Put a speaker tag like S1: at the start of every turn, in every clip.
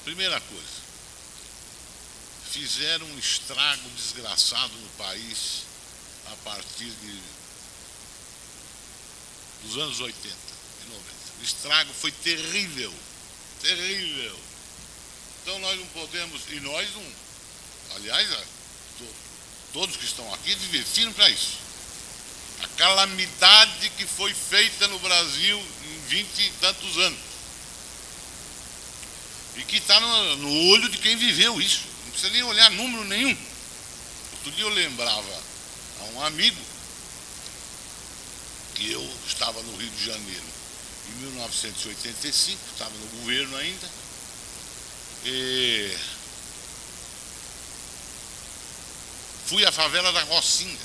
S1: Primeira coisa, fizeram um estrago desgraçado no país a partir dos anos 80 e 90. O estrago foi terrível, terrível. Então nós não podemos, e nós não, aliás, todos que estão aqui divertiram para isso. A calamidade que foi feita no Brasil em 20 e tantos anos. E que está no olho de quem viveu isso. Não precisa nem olhar número nenhum. Outro dia eu lembrava a um amigo que eu estava no Rio de Janeiro em 1985, estava no governo ainda, e fui à favela da Rocinha,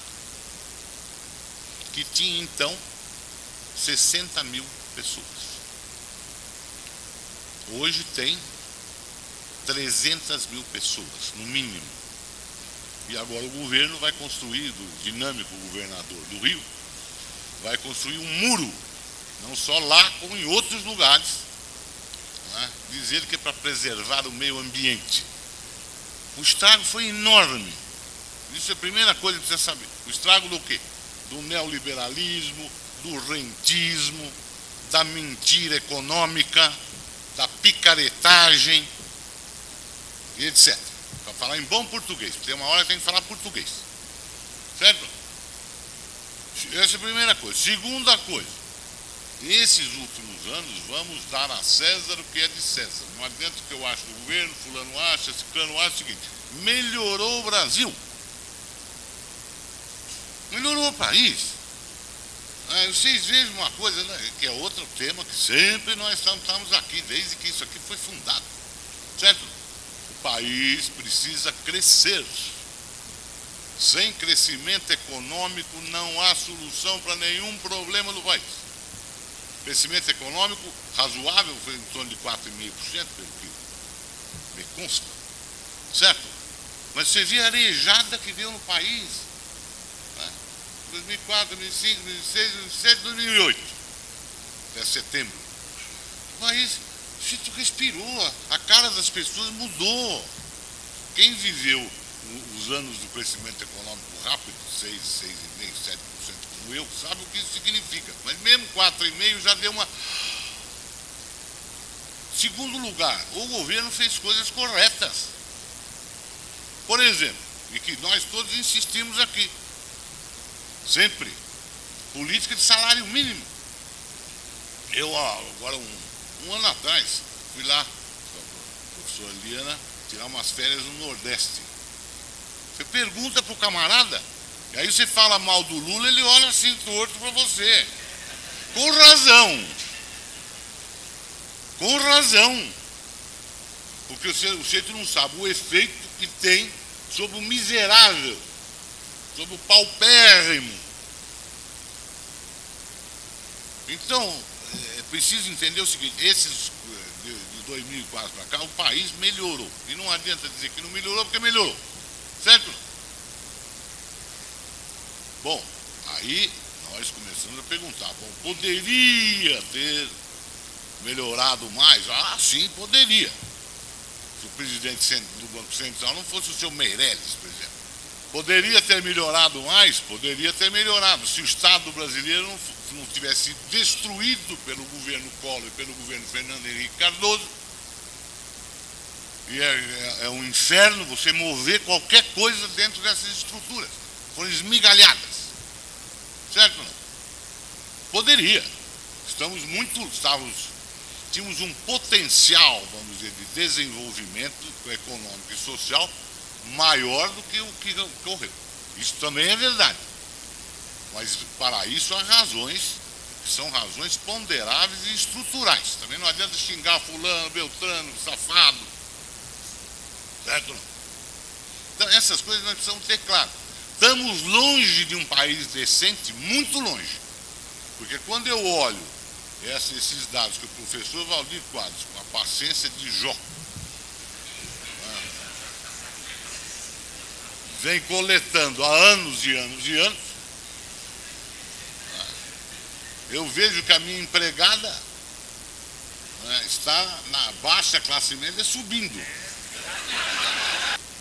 S1: que tinha então 60 mil pessoas. Hoje tem 300 mil pessoas, no mínimo. E agora o governo vai construir, o dinâmico governador do Rio, vai construir um muro, não só lá, como em outros lugares, né? Dizer que é para preservar o meio ambiente. O estrago foi enorme. Isso é a primeira coisa que precisa saber. O estrago do quê? Do neoliberalismo, do rentismo, da mentira econômica, da picaretagem, e etc. Para falar em bom português, porque tem uma hora que tem que falar português. Certo? Essa é a primeira coisa. Segunda coisa, esses últimos anos vamos dar a César o que é de César. Não adianta que eu acho do governo, fulano acha, ciclano acha o seguinte: melhorou o Brasil. Melhorou o país. Vocês vejam uma coisa, né, que é outro tema que sempre nós estamos aqui, desde que isso aqui foi fundado. Certo? O país precisa crescer. Sem crescimento econômico não há solução para nenhum problema no país. Crescimento econômico razoável foi em torno de 4,5%, pelo que me consta. Certo? Mas você vê a arejada que deu no país. 2004, 2005, 2006, 2007, 2008, até setembro. O país respirou, a cara das pessoas mudou. Quem viveu os anos do crescimento econômico rápido, 6,5%, 7% como eu, sabe o que isso significa. Mas mesmo 4,5% já deu uma... Segundo lugar, o governo fez coisas corretas. Por exemplo, e que nós todos insistimos aqui, sempre, política de salário mínimo. Eu, agora um ano atrás, fui lá com a professora Liana tirar umas férias no Nordeste. Você pergunta pro camarada, e aí você fala mal do Lula, ele olha assim torto para você. Com razão. Com razão. Porque o sujeito não sabe o efeito que tem sobre o miserável, sobre o paupérrimo. Então, é preciso entender o seguinte: esses de 2004 para cá, o país melhorou. E não adianta dizer que não melhorou, porque melhorou. Certo? Bom, aí nós começamos a perguntar, bom, poderia ter melhorado mais? Ah, sim, poderia. Se o presidente do Banco Central não fosse o seu Meirelles, por exemplo. Poderia ter melhorado mais? Poderia ter melhorado. Se o Estado brasileiro não tivesse sido destruído pelo governo Collor e pelo governo Fernando Henrique Cardoso. E é um inferno você mover qualquer coisa dentro dessas estruturas. Foram esmigalhadas. Certo ou não? Poderia. Tínhamos um potencial, vamos dizer, de desenvolvimento econômico e social maior do que o que ocorreu. Isso também é verdade. Mas para isso há razões, que são razões ponderáveis e estruturais. Também não adianta xingar fulano, beltrano, safado. Certo? Então essas coisas nós precisamos ter claro. Estamos longe de um país decente, muito longe. Porque quando eu olho esses dados que o professor Valdir Quadros, com a paciência de Jó, vem coletando há anos e anos e anos, eu vejo que a minha empregada né, está na baixa classe média subindo.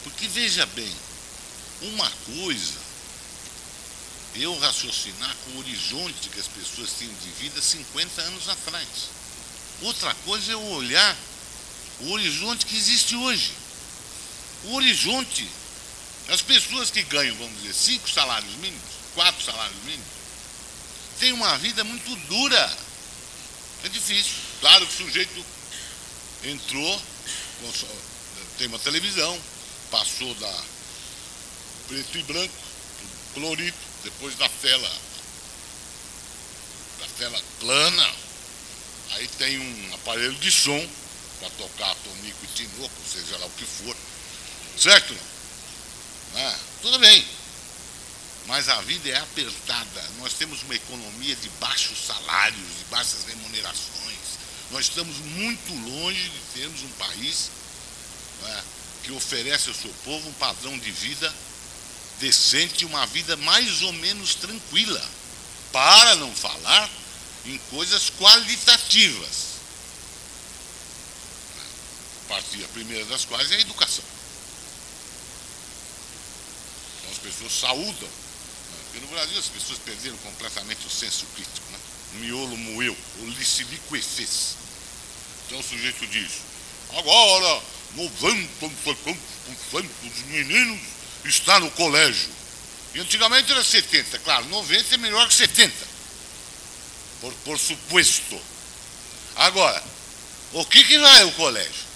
S1: Porque veja bem, uma coisa eu raciocinar com o horizonte que as pessoas têm de vida 50 anos atrás. Outra coisa é eu olhar o horizonte que existe hoje. O horizonte, as pessoas que ganham, vamos dizer, 5 salários mínimos, 4 salários mínimos, têm uma vida muito dura. É difícil. Claro que o sujeito entrou, tem uma televisão, passou da preto e branco, colorido, depois da tela plana, aí tem um aparelho de som para tocar tonico e tinoco, seja lá o que for, certo? Tudo bem, mas a vida é apertada. Nós temos uma economia de baixos salários, de baixas remunerações. Nós estamos muito longe de termos um país que oferece ao seu povo um padrão de vida decente, uma vida mais ou menos tranquila, para não falar em coisas qualitativas. A primeira das quais é a educação. Então as pessoas saúdam. Porque no Brasil as pessoas perderam completamente o senso crítico. Né? O miolo moeu, o liciliquefez. Então o sujeito diz, agora 90% dos meninos está no colégio. E antigamente era 70, claro, 90 é melhor que 70. Por supuesto. Agora, o que vai ao colégio?